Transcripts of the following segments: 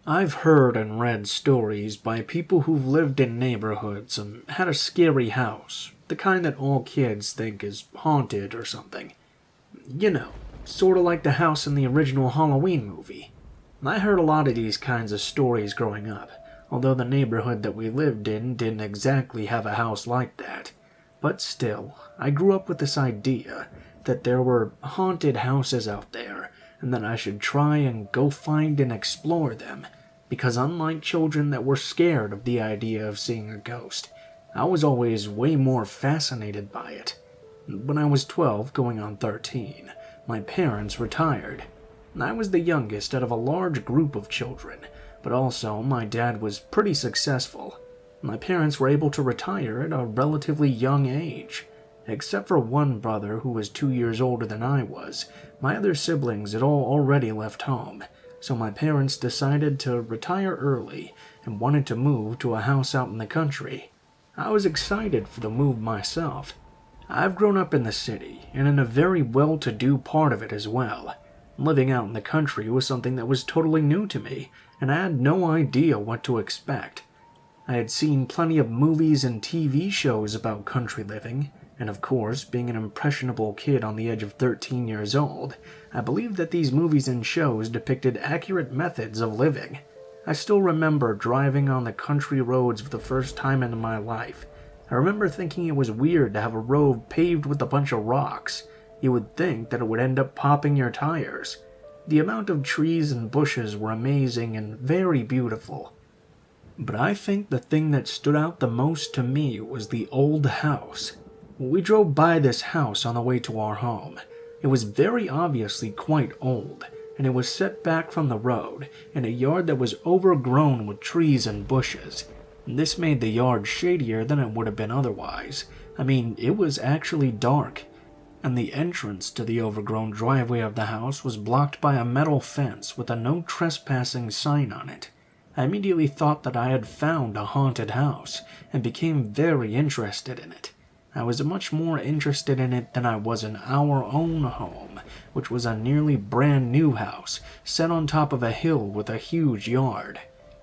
I've heard and read stories by people who've lived in neighborhoods and had a scary house, the kind that all kids think is haunted or something. You know, sort of like the house in the original Halloween movie. I heard a lot of these kinds of stories growing up, although the neighborhood that we lived in didn't exactly have a house like that. But still, I grew up with this idea that there were haunted houses out there, and that I should try and go find and explore them, because unlike children that were scared of the idea of seeing a ghost, I was always way more fascinated by it. When I was 12, going on 13, my parents retired. I was the youngest out of a large group of children, but also my dad was pretty successful. My parents were able to retire at a relatively young age. Except for one brother who was 2 years older than I was, my other siblings had all already left home, so my parents decided to retire early and wanted to move to a house out in the country. I was excited for the move myself. I've grown up in the city, and in a very well-to-do part of it as well. Living out in the country was something that was totally new to me, and I had no idea what to expect. I had seen plenty of movies and TV shows about country living, and of course, being an impressionable kid on the edge of 13 years old, I believed that these movies and shows depicted accurate methods of living. I still remember driving on the country roads for the first time in my life. I remember thinking it was weird to have a road paved with a bunch of rocks. You would think that it would end up popping your tires. The amount of trees and bushes were amazing and very beautiful. But I think the thing that stood out the most to me was the old house. We drove by this house on the way to our home. It was very obviously quite old, and it was set back from the road in a yard that was overgrown with trees and bushes. This made the yard shadier than it would have been otherwise. I mean, it was actually dark, and the entrance to the overgrown driveway of the house was blocked by a metal fence with a no trespassing sign on it. I immediately thought that I had found a haunted house, and became very interested in it. I was much more interested in it than I was in our own home, which was a nearly brand new house, set on top of a hill with a huge yard.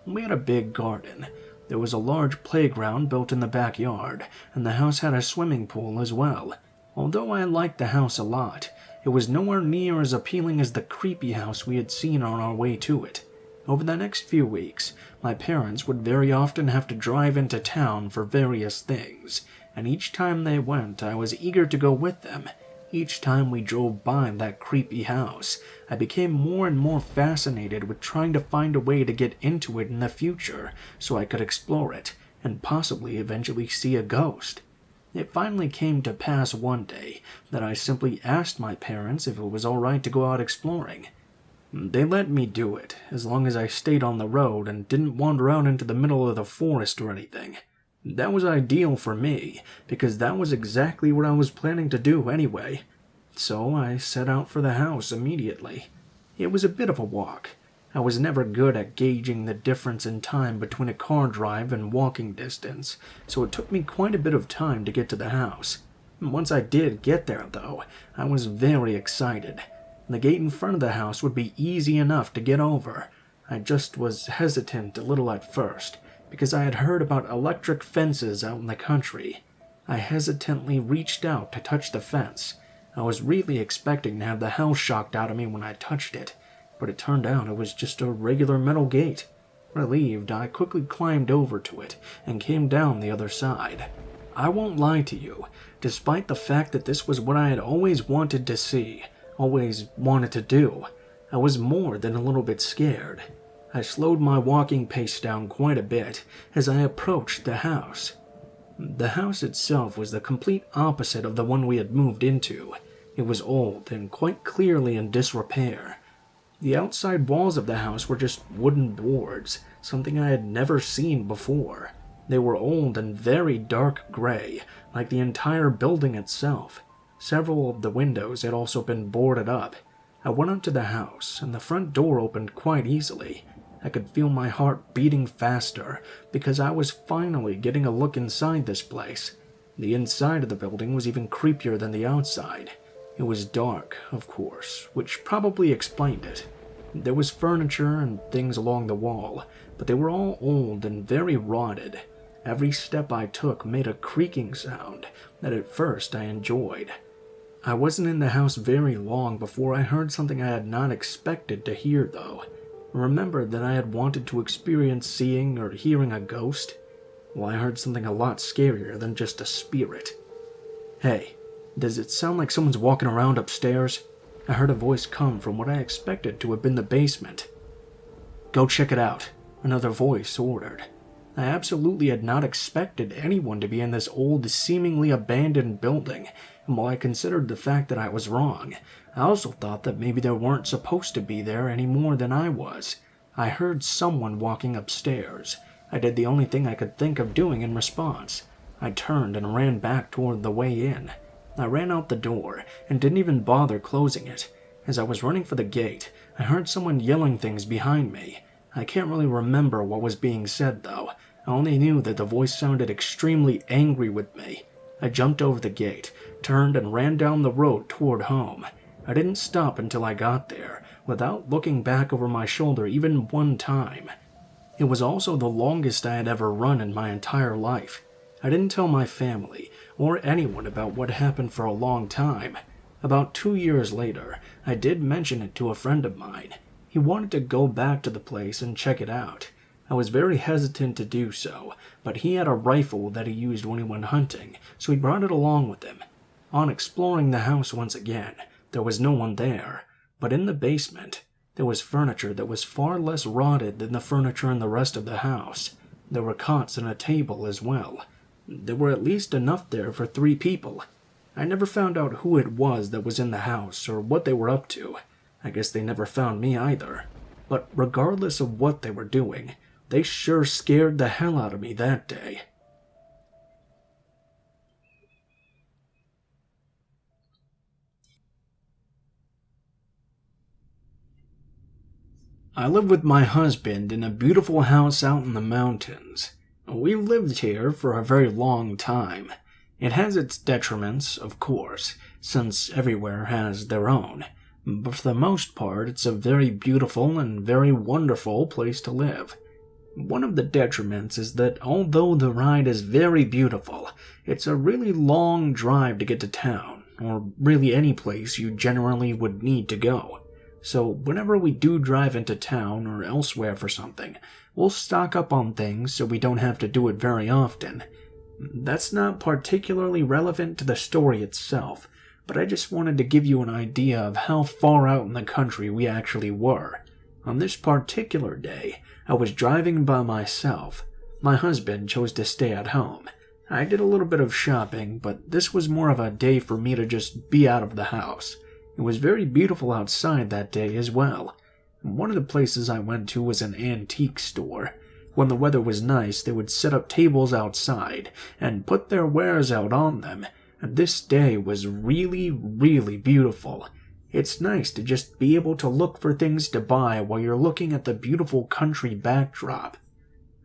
We had a big garden. There was a large playground built in the backyard, and the house had a swimming pool as well. Although I liked the house a lot, it was nowhere near as appealing as the creepy house we had seen on our way to it. Over the next few weeks, my parents would very often have to drive into town for various things, and each time they went, I was eager to go with them. Each time we drove by that creepy house, I became more and more fascinated with trying to find a way to get into it in the future so I could explore it, and possibly eventually see a ghost. It finally came to pass one day that I simply asked my parents if it was alright to go out exploring. They let me do it, as long as I stayed on the road and didn't wander out into the middle of the forest or anything. That was ideal for me, because that was exactly what I was planning to do anyway. So I set out for the house immediately. It was a bit of a walk. I was never good at gauging the difference in time between a car drive and walking distance, so it took me quite a bit of time to get to the house. Once I did get there, though, I was very excited. The gate in front of the house would be easy enough to get over. I just was hesitant a little at first, because I had heard about electric fences out in the country. I hesitantly reached out to touch the fence. I was really expecting to have the hell shocked out of me when I touched it, but it turned out it was just a regular metal gate. Relieved, I quickly climbed over to it and came down the other side. I won't lie to you, despite the fact that this was what I had always wanted to see, always wanted to do, I was more than a little bit scared. I slowed my walking pace down quite a bit as I approached the house. The house itself was the complete opposite of the one we had moved into. It was old and quite clearly in disrepair. The outside walls of the house were just wooden boards, something I had never seen before. They were old and very dark gray, like the entire building itself. Several of the windows had also been boarded up. I went up to the house, and the front door opened quite easily. I could feel my heart beating faster, because I was finally getting a look inside this place. The inside of the building was even creepier than the outside. It was dark, of course, which probably explained it. There was furniture and things along the wall, but they were all old and very rotted. Every step I took made a creaking sound that at first I enjoyed. I wasn't in the house very long before I heard something I had not expected to hear, though. Remembered that I had wanted to experience seeing or hearing a ghost? Well, I heard something a lot scarier than just a spirit. "Hey, does it sound like someone's walking around upstairs?" I heard a voice come from what I expected to have been the basement. "Go check it out," another voice ordered. I absolutely had not expected anyone to be in this old, seemingly abandoned building, and while I considered the fact that I was wrong, I also thought that maybe they weren't supposed to be there any more than I was. I heard someone walking upstairs. I did the only thing I could think of doing in response. I turned and ran back toward the way in. I ran out the door and didn't even bother closing it. As I was running for the gate, I heard someone yelling things behind me. I can't really remember what was being said, though. I only knew that the voice sounded extremely angry with me. I jumped over the gate, turned and ran down the road toward home. I didn't stop until I got there, without looking back over my shoulder even one time. It was also the longest I had ever run in my entire life. I didn't tell my family or anyone about what happened for a long time. About 2 years later, I did mention it to a friend of mine. He wanted to go back to the place and check it out. I was very hesitant to do so, but he had a rifle that he used when he went hunting, so he brought it along with him. On exploring the house once again, there was no one there, but in the basement, there was furniture that was far less rotted than the furniture in the rest of the house. There were cots and a table as well. There were at least enough there for 3 people. I never found out who it was that was in the house or what they were up to. I guess they never found me either. But regardless of what they were doing, they sure scared the hell out of me that day. I live with my husband in a beautiful house out in the mountains. We've lived here for a very long time. It has its detriments, of course, since everywhere has their own. But for the most part, it's a very beautiful and very wonderful place to live. One of the detriments is that although the ride is very beautiful, it's a really long drive to get to town, or really any place you generally would need to go. So whenever we do drive into town or elsewhere for something, we'll stock up on things so we don't have to do it very often. That's not particularly relevant to the story itself, but I just wanted to give you an idea of how far out in the country we actually were. On this particular day, I was driving by myself. My husband chose to stay at home. I did a little bit of shopping, but this was more of a day for me to just be out of the house. It was very beautiful outside that day as well. One of the places I went to was an antique store. When the weather was nice, they would set up tables outside and put their wares out on them, and this day was really, really beautiful. It's nice to just be able to look for things to buy while you're looking at the beautiful country backdrop.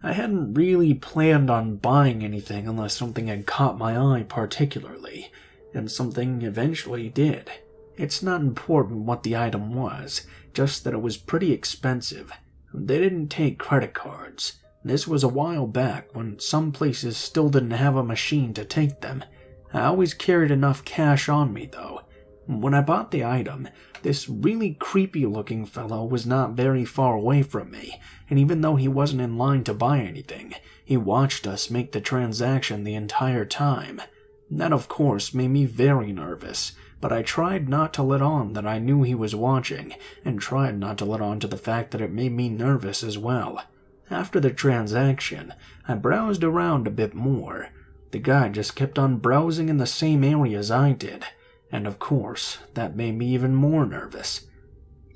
I hadn't really planned on buying anything unless something had caught my eye particularly, and something eventually did. It's not important what the item was, just that it was pretty expensive. They didn't take credit cards. This was a while back when some places still didn't have a machine to take them. I always carried enough cash on me though. When I bought the item, this really creepy looking fellow was not very far away from me, and even though he wasn't in line to buy anything, he watched us make the transaction the entire time. That of course made me very nervous, but I tried not to let on that I knew he was watching, and tried not to let on to the fact that it made me nervous as well. After the transaction, I browsed around a bit more. The guy just kept on browsing in the same areas I did, and of course, that made me even more nervous.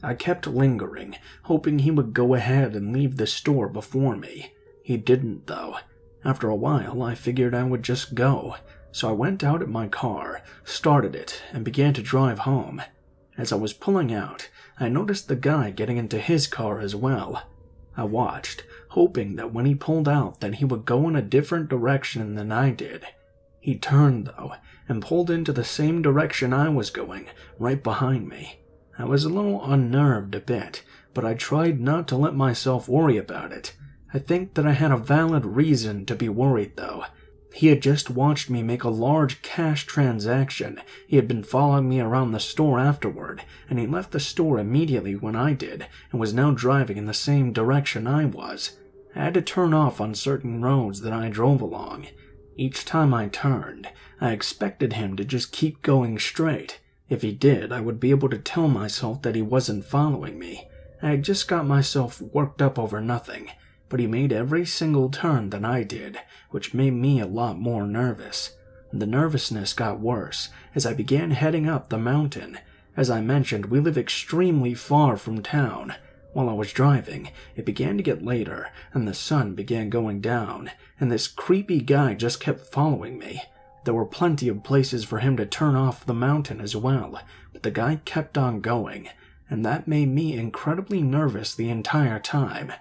I kept lingering, hoping he would go ahead and leave the store before me. He didn't, though. After a while, I figured I would just go, so I went out in my car, started it, and began to drive home. As I was pulling out, I noticed the guy getting into his car as well. I watched, hoping that when he pulled out that he would go in a different direction than I did. He turned, though, and pulled into the same direction I was going, right behind me. I was a little unnerved a bit, but I tried not to let myself worry about it. I think that I had a valid reason to be worried, though. He had just watched me make a large cash transaction. He had been following me around the store afterward, and he left the store immediately when I did, and was now driving in the same direction I was. I had to turn off on certain roads that I drove along. Each time I turned, I expected him to just keep going straight. If he did, I would be able to tell myself that he wasn't following me. I had just got myself worked up over nothing, but he made every single turn that I did, which made me a lot more nervous. The nervousness got worse as I began heading up the mountain. As I mentioned, we live extremely far from town. While I was driving, it began to get later, and the sun began going down, and this creepy guy just kept following me. There were plenty of places for him to turn off the mountain as well, but the guy kept on going, and that made me incredibly nervous the entire time.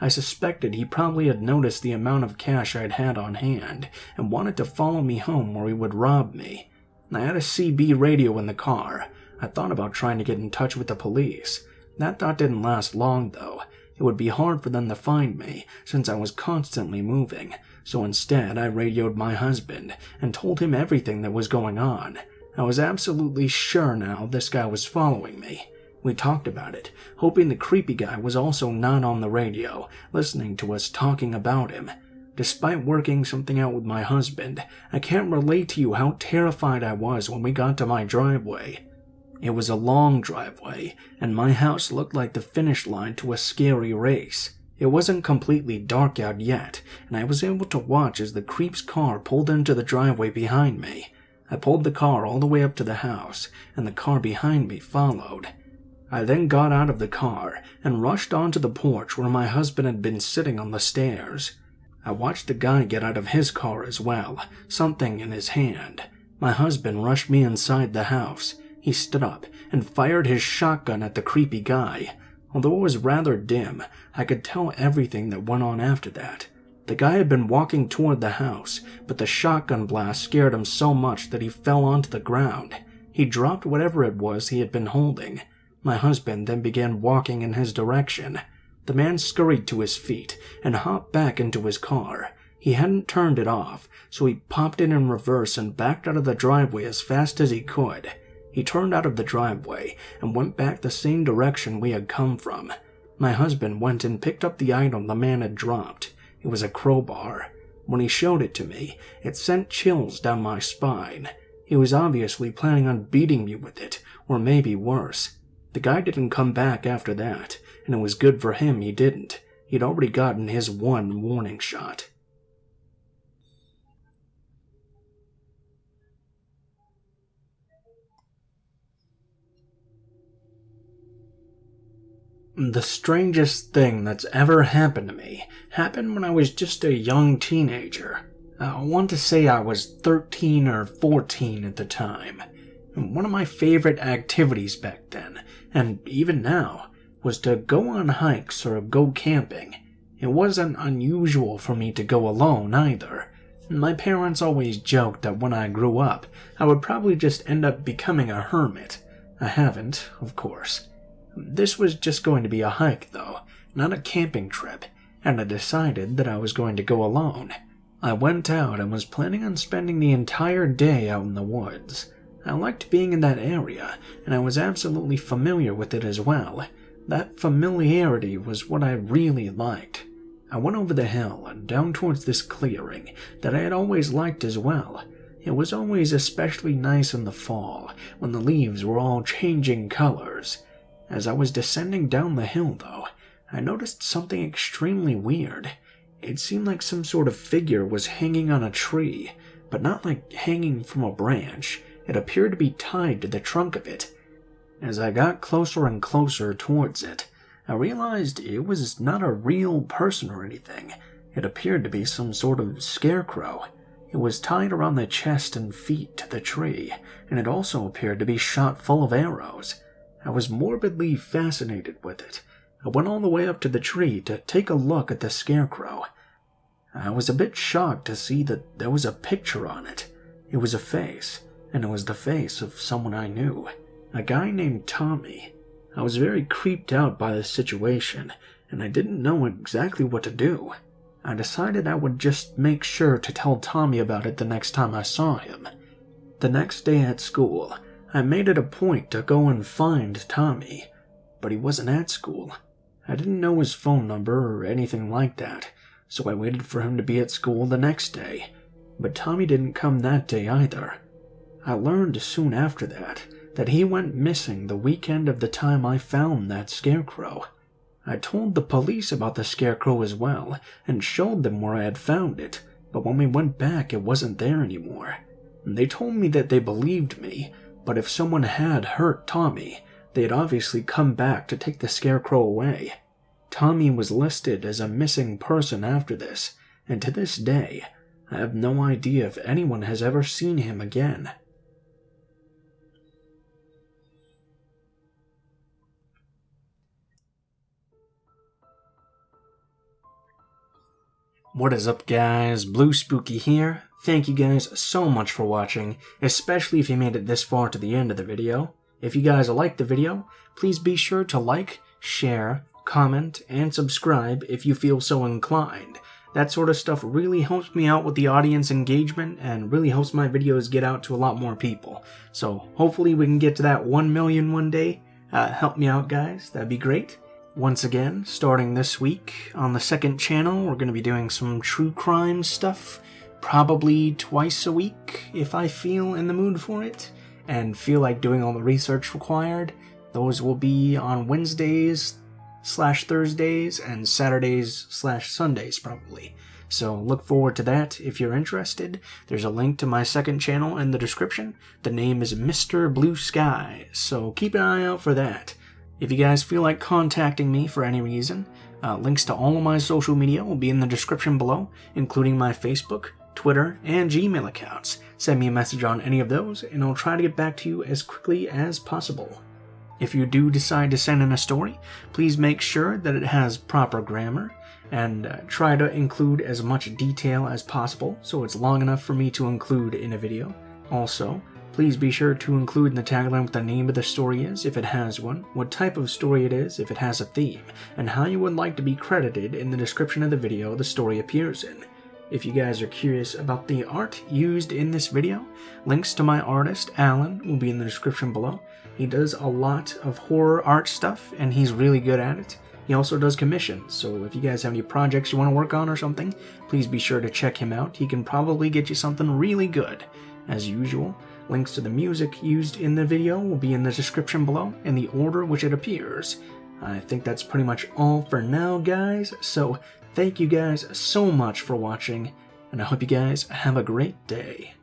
I suspected he probably had noticed the amount of cash I'd had on hand and wanted to follow me home where he would rob me. I had a CB radio in the car. I thought about trying to get in touch with the police. That thought didn't last long, though. It would be hard for them to find me, since I was constantly moving, so instead I radioed my husband and told him everything that was going on. I was absolutely sure now this guy was following me. We talked about it, hoping the creepy guy was also not on the radio, listening to us talking about him. Despite working something out with my husband, I can't relate to you how terrified I was when we got to my driveway. It was a long driveway, and my house looked like the finish line to a scary race. It wasn't completely dark out yet, and I was able to watch as the creep's car pulled into the driveway behind me. I pulled the car all the way up to the house, and the car behind me followed. I then got out of the car and rushed onto the porch where my husband had been sitting on the stairs. I watched the guy get out of his car as well, something in his hand. My husband rushed me inside the house. He stood up and fired his shotgun at the creepy guy. Although it was rather dim, I could tell everything that went on after that. The guy had been walking toward the house, but the shotgun blast scared him so much that he fell onto the ground. He dropped whatever it was he had been holding. My husband then began walking in his direction. The man scurried to his feet and hopped back into his car. He hadn't turned it off, so he popped it in reverse and backed out of the driveway as fast as he could. He turned out of the driveway and went back the same direction we had come from. My husband went and picked up the item the man had dropped. It was a crowbar. When he showed it to me, it sent chills down my spine. He was obviously planning on beating me with it, or maybe worse. The guy didn't come back after that, and it was good for him he didn't. He'd already gotten his one warning shot. The strangest thing that's ever happened to me happened when I was just a young teenager. I want to say I was 13 or 14 at the time. One of my favorite activities back then, and even now, was to go on hikes or go camping. It wasn't unusual for me to go alone either. My parents always joked that when I grew up, I would probably just end up becoming a hermit. I haven't, of course. This was just going to be a hike, though, not a camping trip, and I decided that I was going to go alone. I went out and was planning on spending the entire day out in the woods. I liked being in that area, and I was absolutely familiar with it as well. That familiarity was what I really liked. I went over the hill and down towards this clearing that I had always liked as well. It was always especially nice in the fall, when the leaves were all changing colors. As I was descending down the hill, though, I noticed something extremely weird. It seemed like some sort of figure was hanging on a tree, but not like hanging from a branch. It appeared to be tied to the trunk of it. As I got closer and closer towards it, I realized it was not a real person or anything. It appeared to be some sort of scarecrow. It was tied around the chest and feet to the tree, and it also appeared to be shot full of arrows. I was morbidly fascinated with it. I went all the way up to the tree to take a look at the scarecrow. I was a bit shocked to see that there was a picture on it. It was a face, and it was the face of someone I knew. A guy named Tommy. I was very creeped out by the situation, and I didn't know exactly what to do. I decided I would just make sure to tell Tommy about it the next time I saw him. The next day at school, I made it a point to go and find Tommy, but he wasn't at school. I didn't know his phone number or anything like that, so I waited for him to be at school the next day, but Tommy didn't come that day either. I learned soon after that he went missing the weekend of the time I found that scarecrow. I told the police about the scarecrow as well, and showed them where I had found it, but when we went back it wasn't there anymore. They told me that they believed me, but if someone had hurt Tommy, they had obviously come back to take the scarecrow away. Tommy was listed as a missing person after this, and to this day, I have no idea if anyone has ever seen him again. What is up, guys? Blue Spooky here. Thank you guys so much for watching, especially if you made it this far to the end of the video. If you guys liked the video, please be sure to like, share, comment, and subscribe if you feel so inclined. That sort of stuff really helps me out with the audience engagement and really helps my videos get out to a lot more people. So hopefully we can get to that 1 million one day. Help me out, guys. That'd be great. Once again, starting this week on the second channel, we're going to be doing some true crime stuff, probably twice a week if I feel in the mood for it, and feel like doing all the research required. Those will be on Wednesdays/Thursdays and Saturdays/Sundays probably. So look forward to that if you're interested. There's a link to my second channel in the description. The name is Mr. Blue Sky, so keep an eye out for that. If you guys feel like contacting me for any reason, links to all of my social media will be in the description below, including my Facebook, Twitter, and Gmail accounts. Send me a message on any of those, and I'll try to get back to you as quickly as possible. If you do decide to send in a story, please make sure that it has proper grammar, and try to include as much detail as possible so it's long enough for me to include in a video. Also, please be sure to include in the tagline what the name of the story is, if it has one, what type of story it is, if it has a theme, and how you would like to be credited in the description of the video the story appears in. If you guys are curious about the art used in this video, links to my artist, Alan, will be in the description below. He does a lot of horror art stuff, and he's really good at it. He also does commissions, so if you guys have any projects you want to work on or something, please be sure to check him out. He can probably get you something really good. As usual, links to the music used in the video will be in the description below in the order which it appears. I think that's pretty much all for now, guys, so thank you guys so much for watching, and I hope you guys have a great day.